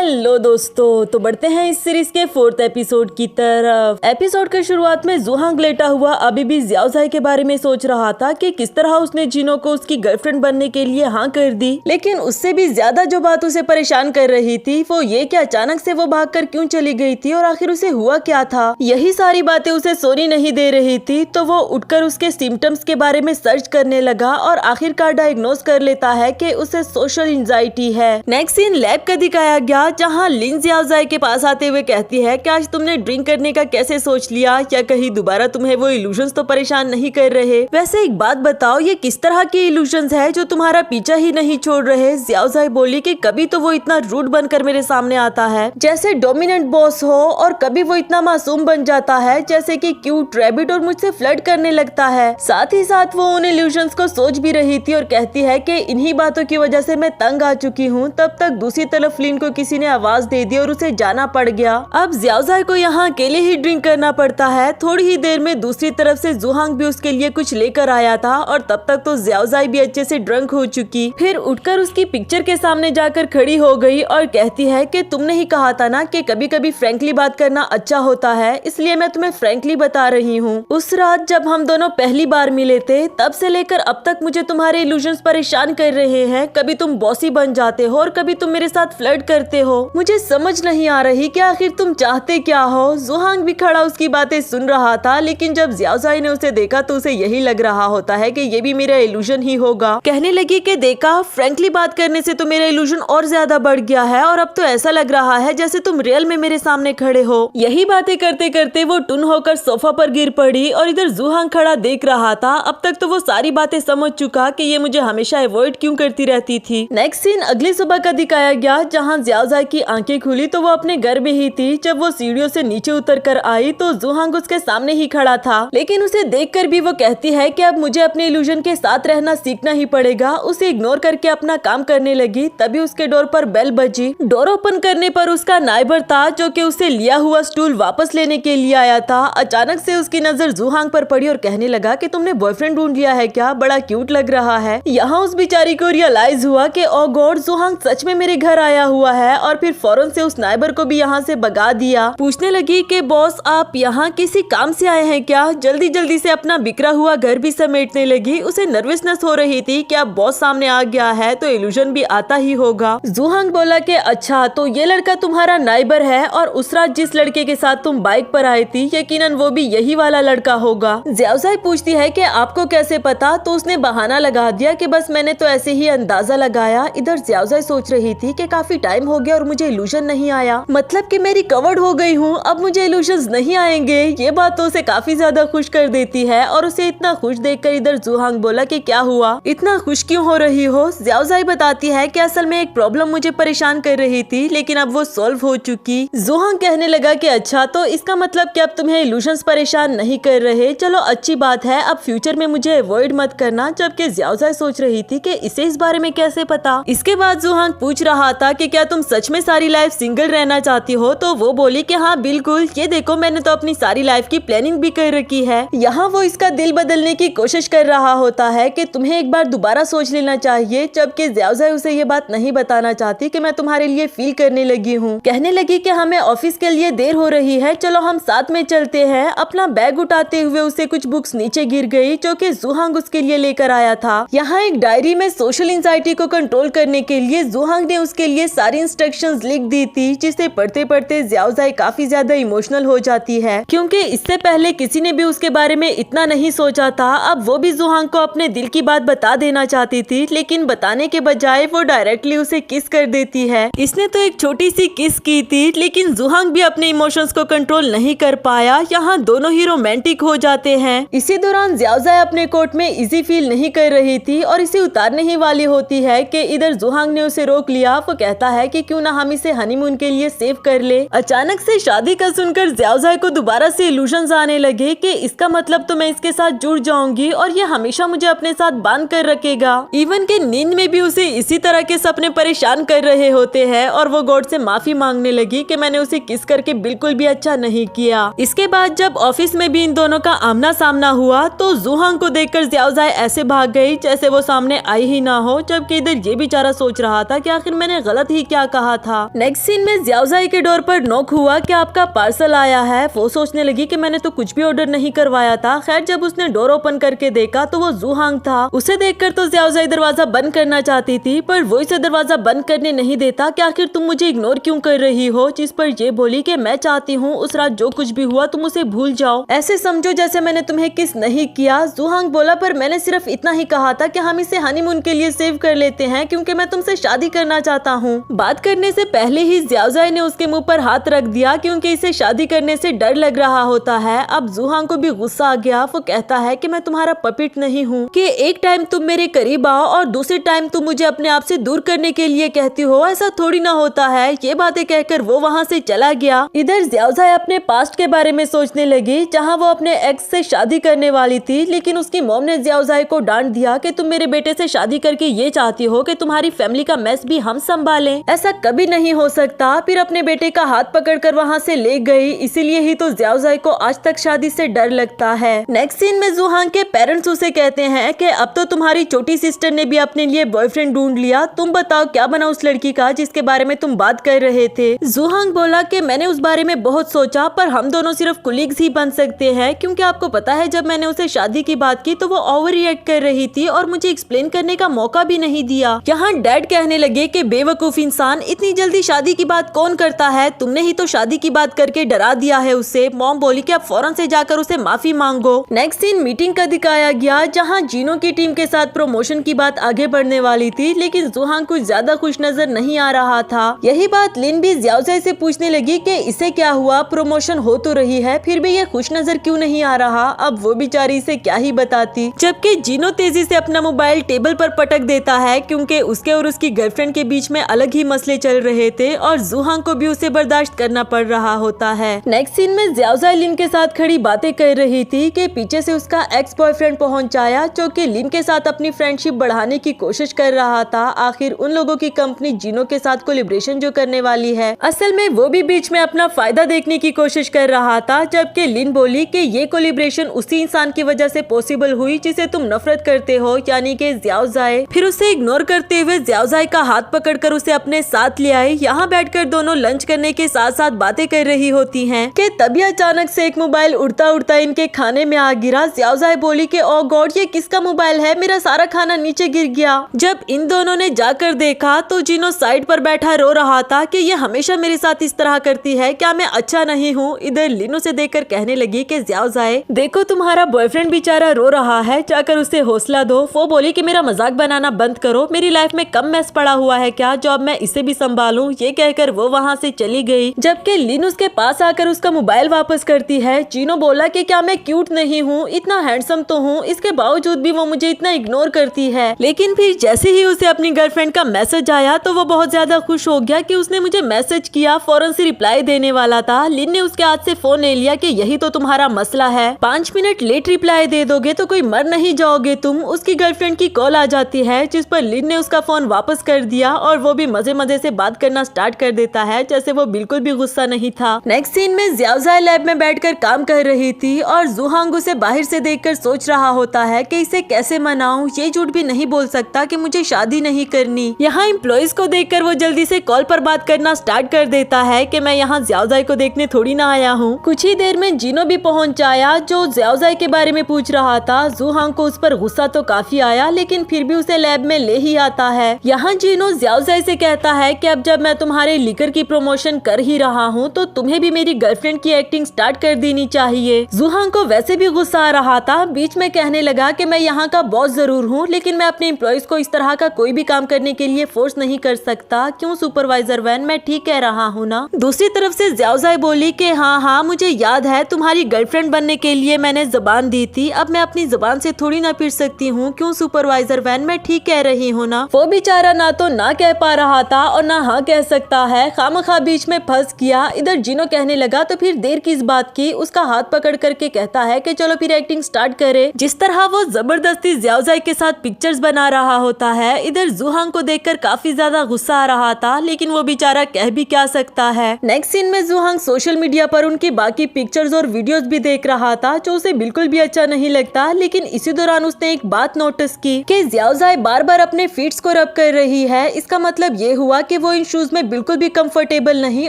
Hello दोस्तों, तो बढ़ते हैं इस सीरीज के 4th एपिसोड की तरफ। एपिसोड के शुरुआत में जुहांग लेटा हुआ अभी भी ज़ियाओज़ाई के बारे में सोच रहा था कि किस तरह उसने जिनो को उसकी गर्लफ्रेंड बनने के लिए हाँ कर दी। लेकिन उससे भी ज्यादा जो बात उसे परेशान कर रही थी वो ये कि अचानक से वो भागकर क्यों चली गई थी और आखिर उसे हुआ क्या था। यही सारी बातें उसे सोने नहीं दे रही थी, तो वो उठकर उसके सिम्टम्स के बारे में सर्च करने लगा और आखिरकार डायग्नोज कर लेता है कि उसे सोशल एंजाइटी है। नेक्स्ट सीन लैब का दिखाया गया, जहाँ लिन ज़ियाओज़ाई के पास आते हुए कहती है कि आज तुमने ड्रिंक करने का कैसे सोच लिया, या कहीं दोबारा तुम्हें वो इल्यूजन्स तो परेशान नहीं कर रहे। वैसे एक बात बताओ, ये किस तरह के इल्यूजन्स है जो तुम्हारा पीछा ही नहीं छोड़ रहे। ज़ियाओज़ाई बोली कि कभी तो वो इतना रूड बनकर मेरे सामने आता है जैसे डोमिनेंट बॉस हो, और कभी वो इतना मासूम बन जाता है जैसे कि क्यूट रैबिट और मुझसे फ्लर्ट करने लगता है। साथ ही साथ वो उन इल्यूजन्स को सोच भी रही थी और कहती है कि इन्हीं बातों की वजह से मैं तंग आ चुकी हूँ। तब तक दूसरी तरफ लिन को किसी ने आवाज दे दी और उसे जाना पड़ गया। अब ज़ियाओज़ाई को यहाँ अकेले ही ड्रिंक करना पड़ता है। थोड़ी ही देर में दूसरी तरफ से जुहांग भी उसके लिए कुछ लेकर आया था और तब तक तो ज़ियाओज़ाई भी अच्छे से ड्रंक हो चुकी। फिर उठकर उसकी पिक्चर के सामने जाकर खड़ी हो गई और कहती है कि तुमने ही कहा था ना कि कभी कभी फ्रैंकली बात करना अच्छा होता है, इसलिए मैं तुम्हें फ्रैंकली बता रही हूँ। उस रात जब हम दोनों पहली बार मिले थे तब से लेकर अब तक मुझे तुम्हारे इल्यूजन्स परेशान कर रहे हैं। कभी तुम बॉसी बन जाते हो और कभी तुम मेरे साथ फ्लर्ट करते हो। मुझे समझ नहीं आ रही कि आखिर तुम चाहते क्या हो। जुहांग भी खड़ा उसकी बातें सुन रहा था, लेकिन जब ज़ियाओज़ाई ने उसे देखा तो उसे यही लग रहा होता है कि ये भी मेरा इल्यूजन ही होगा। कहने लगी कि देखा, फ्रैंकली बात करने से तो मेरा इल्यूजन और ज्यादा बढ़ गया है और अब तो ऐसा लग रहा है जैसे तुम रियल में मेरे सामने खड़े हो। यही बातें करते करते वो टुन होकर सोफा पर गिर पड़ी और इधर जुहांग खड़ा देख रहा था। अब तक तो वो सारी बातें समझ चुका कि ये मुझे हमेशा अवॉइड क्यों करती रहती थी। नेक्स्ट सीन अगली सुबह का दिखाया गया, जहाँ ज़ियाओज़ाई की आंखें खुली तो वो अपने घर में ही थी। जब वो सीढ़ियों से नीचे उतर कर आई तो जुहांग उसके सामने ही खड़ा था, लेकिन उसे देखकर भी वो कहती है कि अब मुझे अपने इल्यूजन के साथ रहना सीखना ही पड़ेगा। उसे इग्नोर करके अपना काम करने लगी। तभी उसके डोर पर बेल बजी। डोर ओपन करने पर उसका नाइबर था, जो कि उसे लिया हुआ स्टूल वापस लेने के लिए आया था। अचानक से उसकी नजर जुहांग पर पड़ी और कहने लगा कि तुमने बॉयफ्रेंड ढूंढ लिया है क्या, बड़ा क्यूट लग रहा है। यहाँ उस बेचारी को रियलाइज हुआ कि ओ गॉड, जुहांग सच में मेरे घर आया हुआ है, और फिर फौरन से उस नाइबर को भी यहाँ से भगा दिया। पूछने लगी कि बॉस, आप यहाँ किसी काम से आए हैं क्या। जल्दी जल्दी से अपना बिखरा हुआ घर भी समेटने लगी। उसे नर्वसनेस हो रही थी कि अब बॉस सामने आ गया है तो इल्यूजन भी आता ही होगा। जुहांग बोला कि अच्छा, तो ये लड़का तुम्हारा नाइबर है और उस रात जिस लड़के के साथ तुम बाइक पर आए थी यकीनन वो भी यही वाला लड़का होगा। ज़ियाओज़ाई पूछती है कि आपको कैसे पता, तो उसने बहाना लगा दिया कि बस मैंने तो ऐसे ही अंदाजा लगाया। इधर ज़ियाओज़ाई सोच रही थी कि काफी टाइम हो गया और मुझे इल्यूजन नहीं आया, मतलब कि मैं रिकवर्ड हो गई हूँ, अब मुझे इल्यूजन्स नहीं आएंगे। ये बात तो उसे काफी ज्यादा खुश कर देती है और उसे इतना खुश देखकर इधर जुहांग बोला कि क्या हुआ, इतना खुश क्यों हो रही हो। ज़ियाओज़ाई बताती है कि असल में एक प्रॉब्लम मुझे परेशान कर रही थी, लेकिन अब वो सॉल्व हो चुकी। जुहांग कहने लगा कि अच्छा, तो इसका मतलब कि अब तुम्हें इल्यूजन्स परेशान नहीं कर रहे। चलो अच्छी बात है, अब फ्यूचर में मुझे अवॉइड मत करना। जबकि ज़ियाओज़ाई सोच रही थी कि इसे इस बारे में कैसे पता। इसके बाद जुहांग पूछ रहा था कि क्या तुम सच में सारी लाइफ सिंगल रहना चाहती हो, तो वो बोली कि हाँ बिल्कुल, ये देखो मैंने तो अपनी सारी लाइफ की प्लानिंग भी कर रखी है। यहाँ वो इसका दिल बदलने की कोशिश कर रहा होता है कि तुम्हें एक बार दोबारा सोच लेना चाहिए। जबकि ज़ियाओज़ाई उसे ये बात नहीं बताना चाहती कि मैं तुम्हारे लिए फील करने लगी हूँ। कहने लगी कि हमें ऑफिस के लिए देर हो रही है, चलो हम साथ में चलते हैं। अपना बैग उठाते हुए उसे कुछ बुक्स नीचे गिर गई, जो कि जुहांग उसके लिए लेकर आया था। यहाँ एक डायरी में सोशल एंजाइटी को कंट्रोल करने के लिए जुहांग ने उसके लिए सारी इंस्ट्रक्शंस लिख दी थी, जिसे पढ़ते पढ़ते ज़ियाओज़ाई काफी ज्यादा इमोशनल हो जाती है, क्योंकि इससे पहले किसी ने भी उसके बारे में इतना नहीं सोचा था। अब वो भी जुहांग को अपने दिल की बात बता देना चाहती थी, लेकिन बताने के बजाय वो डायरेक्टली उसे किस कर देती है। इसने तो एक छोटी सी किस की थी, लेकिन जुहांग भी अपने इमोशंस को कंट्रोल नहीं कर पाया। यहाँ दोनों ही रोमांटिक हो जाते हैं। इसी दौरान ज़ियाओज़ाई अपने कोट में इजी फील नहीं कर रही थी और इसे उतारने ही वाली होती है कि इधर जुहांग ने उसे रोक लिया। वो कहता है कि क्यों ना हम इसे हनीमून के लिए सेव कर ले। अचानक से शादी का सुनकर ज़ियाओज़ाई को दोबारा से इल्यूजन्स आने लगे कि इसका मतलब तो मैं इसके साथ जुड़ जाऊंगी और ये हमेशा मुझे अपने साथ बांध कर रखेगा। इवन के नींद में भी उसे इसी तरह के सपने परेशान कर रहे होते हैं और वो गॉड से माफी मांगने लगी कि मैंने उसे किस करके बिल्कुल भी अच्छा नहीं किया। इसके बाद जब ऑफिस में भी इन दोनों का आमना सामना हुआ तो जुहांग को देखकर ज़ियाओज़ाई ऐसे भाग गई जैसे वो सामने आई ही ना हो। जबकि इधर ये बेचारा सोच रहा था कि आखिर मैंने गलत ही क्या कहा रहा था। नेक्स्ट सीन में जियाओजाई के डोर पर नॉक हुआ कि आपका पार्सल आया है। वो सोचने लगी कि मैंने तो कुछ भी ऑर्डर नहीं करवाया था। खैर जब उसने डोर ओपन करके देखा तो वो जूहांग था। उसे देखकर तो जियाओजाई दरवाजा बंद करना चाहती थी, पर वो इसे दरवाजा बंद करने नहीं देता कि आखिर तुम मुझे इग्नोर क्यों कर रही हो। जिस पर ये बोली कि मैं चाहती हूँ उस रात जो कुछ भी हुआ तुम उसे भूल जाओ, ऐसे समझो जैसे मैंने तुम्हें किस नहीं किया। जूहांग बोला पर मैंने सिर्फ इतना ही कहा था कि हम इसे हनीमून के लिए सेव कर लेते हैं क्योंकि मैं तुमसे शादी करना चाहता हूँ। बात करने से पहले ही जियाओजाई ने उसके मुंह पर हाथ रख दिया क्योंकि इसे शादी करने से डर लग रहा होता है। अब जूहांग को भी गुस्सा आ गया। वो कहता है कि मैं तुम्हारा पपिट नहीं हूँ कि एक टाइम तुम मेरे करीब आओ और दूसरे टाइम तुम मुझे अपने आप से दूर करने के लिए कहती हो, ऐसा थोड़ी ना होता है। ये बातें कहकर वो वहाँ से चला गया। इधर जियाओजाई अपने पास्ट के बारे में सोचने लगी जहाँ वो अपने एक्स से शादी करने वाली थी, लेकिन उसकी मॉम ने जियाओजाई को डांट दिया कि तुम मेरे बेटे से शादी करके ये चाहती हो कि तुम्हारी फैमिली का मेस भी हम संभालें, ऐसा कभी नहीं हो सकता। फिर अपने बेटे का हाथ पकड़कर वहाँ से ले गई। इसीलिए ही तो जियाओजाई को आज तक शादी से डर लगता है। नेक्स्ट सीन में जूहांग के पेरेंट्स उसे कहते हैं कि अब तो तुम्हारी छोटी सिस्टर ने भी अपने लिए बॉयफ्रेंड ढूंढ लिया, तुम बताओ क्या बना उस लड़की का जिसके बारे में तुम बात कर रहे थे। जूहांग बोला कि मैंने उस बारे में बहुत सोचा पर हम दोनों सिर्फ कुलीग्स ही बन सकते हैं, क्योंकि आपको पता है जब मैंने उसे शादी की बात की तो वो ओवर रिएक्ट कर रही थी और मुझे एक्सप्लेन करने का मौका भी नहीं दिया। यहाँ डैड कहने लगे कि बेवकूफ इंसान, इतनी जल्दी शादी की बात कौन करता है, तुमने ही तो शादी की बात करके डरा दिया है उसे। मॉम बोली कि अब फौरन से जाकर उसे माफी मांगो। नेक्स्ट सीन मीटिंग का दिखाया गया जहाँ जीनो की टीम के साथ प्रमोशन की बात आगे बढ़ने वाली थी, लेकिन जूहांग कुछ ज्यादा खुश नजर नहीं आ रहा था। यही बात लिन भी जियाओजाई से पूछने लगी कि इसे क्या हुआ, प्रमोशन हो तो रही है फिर भी ये खुश नजर क्यों नहीं आ रहा। अब वो बेचारी से क्या ही बताती। जबकि जीनो तेजी से अपना मोबाइल टेबल पर पटक देता है क्योंकि उसके और उसकी गर्लफ्रेंड के बीच में अलग ही मसले चल रहे थे और जूहांग को भी उसे बर्दाश्त करना पड़ रहा होता है। नेक्स्ट सीन में जियाओजाई लिन के साथ खड़ी बातें कर रही थी कि पीछे से उसका एक्स बॉयफ्रेंड पहुंच आया जो कि लिन के साथ अपनी फ्रेंडशिप बढ़ाने की कोशिश कर रहा था। आखिर उन लोगों की कंपनी जीनो के साथ कोलैबोरेशन जो करने वाली है, असल में वो भी बीच में अपना फायदा देखने की कोशिश कर रहा था। जबकि लिन बोली कि ये कोलैबोरेशन उसी इंसान की वजह से पॉसिबल हुई जिसे तुम नफरत करते हो, यानी कि जियाओजाई। फिर उसे इग्नोर करते हुए जियाओजाई का हाथ पकड़कर उसे अपने साथ ले आए। यहाँ बैठकर दोनों लंच करने के साथ साथ बातें कर रही होती हैं कि तभी अचानक से एक मोबाइल उड़ता उड़ता इनके खाने में आ गिरा। जियाओजाई बोली कि ओ गॉड, ये किसका मोबाइल है, मेरा सारा खाना नीचे गिर गया। जब इन दोनों ने जाकर देखा तो जीनो साइड पर बैठा रो रहा था कि ये हमेशा मेरे साथ इस तरह करती है, क्या मैं अच्छा नहीं हूँ। इधर लिनो से देखकर कहने लगी कि जियाओजाई देखो तुम्हारा बॉयफ्रेंड बेचारा रो रहा है, जाकर उसे हौसला दो। वो बोली कि मेरा मजाक बनाना बंद करो, मेरी लाइफ में कम मैस पड़ा हुआ है क्या जो अब मैं इसे भी संभालूं। ये कहकर वो वहाँ से चली गई। जबकि लिन उसके पास आकर उसका मोबाइल वापस करती है। जीनो बोला कि क्या मैं क्यूट नहीं हूँ, इतना हैंडसम तो हूँ, इसके बावजूद भी वो मुझे इतना इग्नोर करती है। लेकिन फिर जैसे ही उसे अपनी गर्लफ्रेंड का मैसेज आया तो वो बहुत ज्यादा खुश हो गया कि उसने मुझे मैसेज किया, फौरन से रिप्लाई देने वाला था। लिन ने उसके हाथ से फोन ले लिया कि यही तो तुम्हारा मसला है, 5 मिनट लेट रिप्लाई दे दोगे तो कोई मर नहीं जाओगे तुम। उसकी गर्लफ्रेंड की कॉल आ जाती है जिस पर लिन ने उसका फोन वापस कर दिया और वो भी मजे मजे से बात करना स्टार्ट कर देता है जैसे वो बिल्कुल भी गुस्सा नहीं था। नेक्स्ट सीन में जियाओजाई लैब में बैठकर काम कर रही थी और जूहांग उसे बाहर से देखकर सोच रहा होता है कि इसे कैसे मनाऊं, ये झूठ भी नहीं बोल सकता कि मुझे शादी नहीं करनी। यहाँ एम्प्लॉइज को देखकर वो जल्दी से कॉल पर बात करना स्टार्ट कर देता है कि मैं यहाँ जियाओजाई को देखने थोड़ी ना आया हूँ। कुछ ही देर में जीनो भी पहुँच आया जो जियाओजाई के बारे में पूछ रहा था। जूहांग को उस पर गुस्सा तो काफी आया लेकिन फिर भी उसे लैब में ले ही आता है। यहाँ जीनो जियाओजाई से कहता है कि अब जब मैं तुम्हारे लिकर की प्रमोशन कर ही रहा हूँ तो तुम्हें भी मेरी गर्लफ्रेंड की एक्टिंग स्टार्ट कर देनी चाहिए। जूहांग को वैसे भी गुस्सा आ रहा था, बीच में कहने लगा कि मैं यहाँ का बॉस जरूर हूँ लेकिन मैं अपने एम्प्लॉइज को इस तरह का कोई भी काम करने के लिए फोर्स नहीं कर सकता। क्यों सुपरवाइजर वैन, मैं ठीक कह रहा हूँ ना। दूसरी तरफ से जियाओजाई बोली कि हाँ मुझे याद है तुम्हारी गर्लफ्रेंड बनने के लिए मैंने जबान दी थी, अब मैं अपनी जबान से थोड़ी ना फिर सकती हूँ। क्यों सुपरवाइजर वैन, मैं ठीक कह रही हूँ ना। वो बेचारा ना तो ना कह पा रहा था और ना हाँ कह सकता है, खामखा बीच में फंस गया। इधर जीनो कहने लगा तो फिर देर किस बात की, उसका हाथ पकड़ करके कहता है कि चलो फिर एक्टिंग स्टार्ट करे। जिस तरह वो जबरदस्ती जियाओजाई के साथ पिक्चर्स बना रहा होता है। इधर जूहांग को देखकर काफी ज्यादा गुस्सा आ रहा था लेकिन वो बेचारा कह भी क्या सकता है। नेक्स्ट सीन में जूहांग सोशल मीडिया पर उनकी बाकी पिक्चर्स और वीडियोस भी देख रहा था जो उसे बिल्कुल भी अच्छा नहीं लगता। लेकिन इसी दौरान उसने एक बात नोटिस की कि जियाओजाई बार बार अपने फीट्स को रब कर रही है। इसका मतलब ये हुआ कि वो इन शूज में बिल्कुल भी कंफर्टेबल नहीं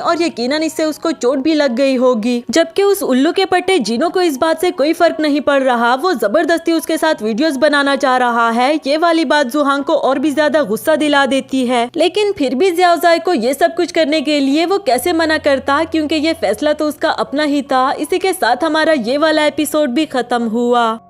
और यकीनन इससे उसको चोट भी लग गई होगी। जबकि उस उल्लू के पट्टे जिनो को इस बात से कोई फर्क नहीं पड़ रहा, वो जबरदस्ती उसके साथ वीडियोस बनाना चाह रहा है। ये वाली बात जुहांग को और भी ज्यादा गुस्सा दिला देती है, लेकिन फिर भी ज़ियाओज़ाई को ये सब कुछ करने के लिए वो कैसे मना करता, क्योंकि ये फैसला तो उसका अपना ही था। इसी के साथ हमारा ये वाला एपिसोड भी खत्म हुआ।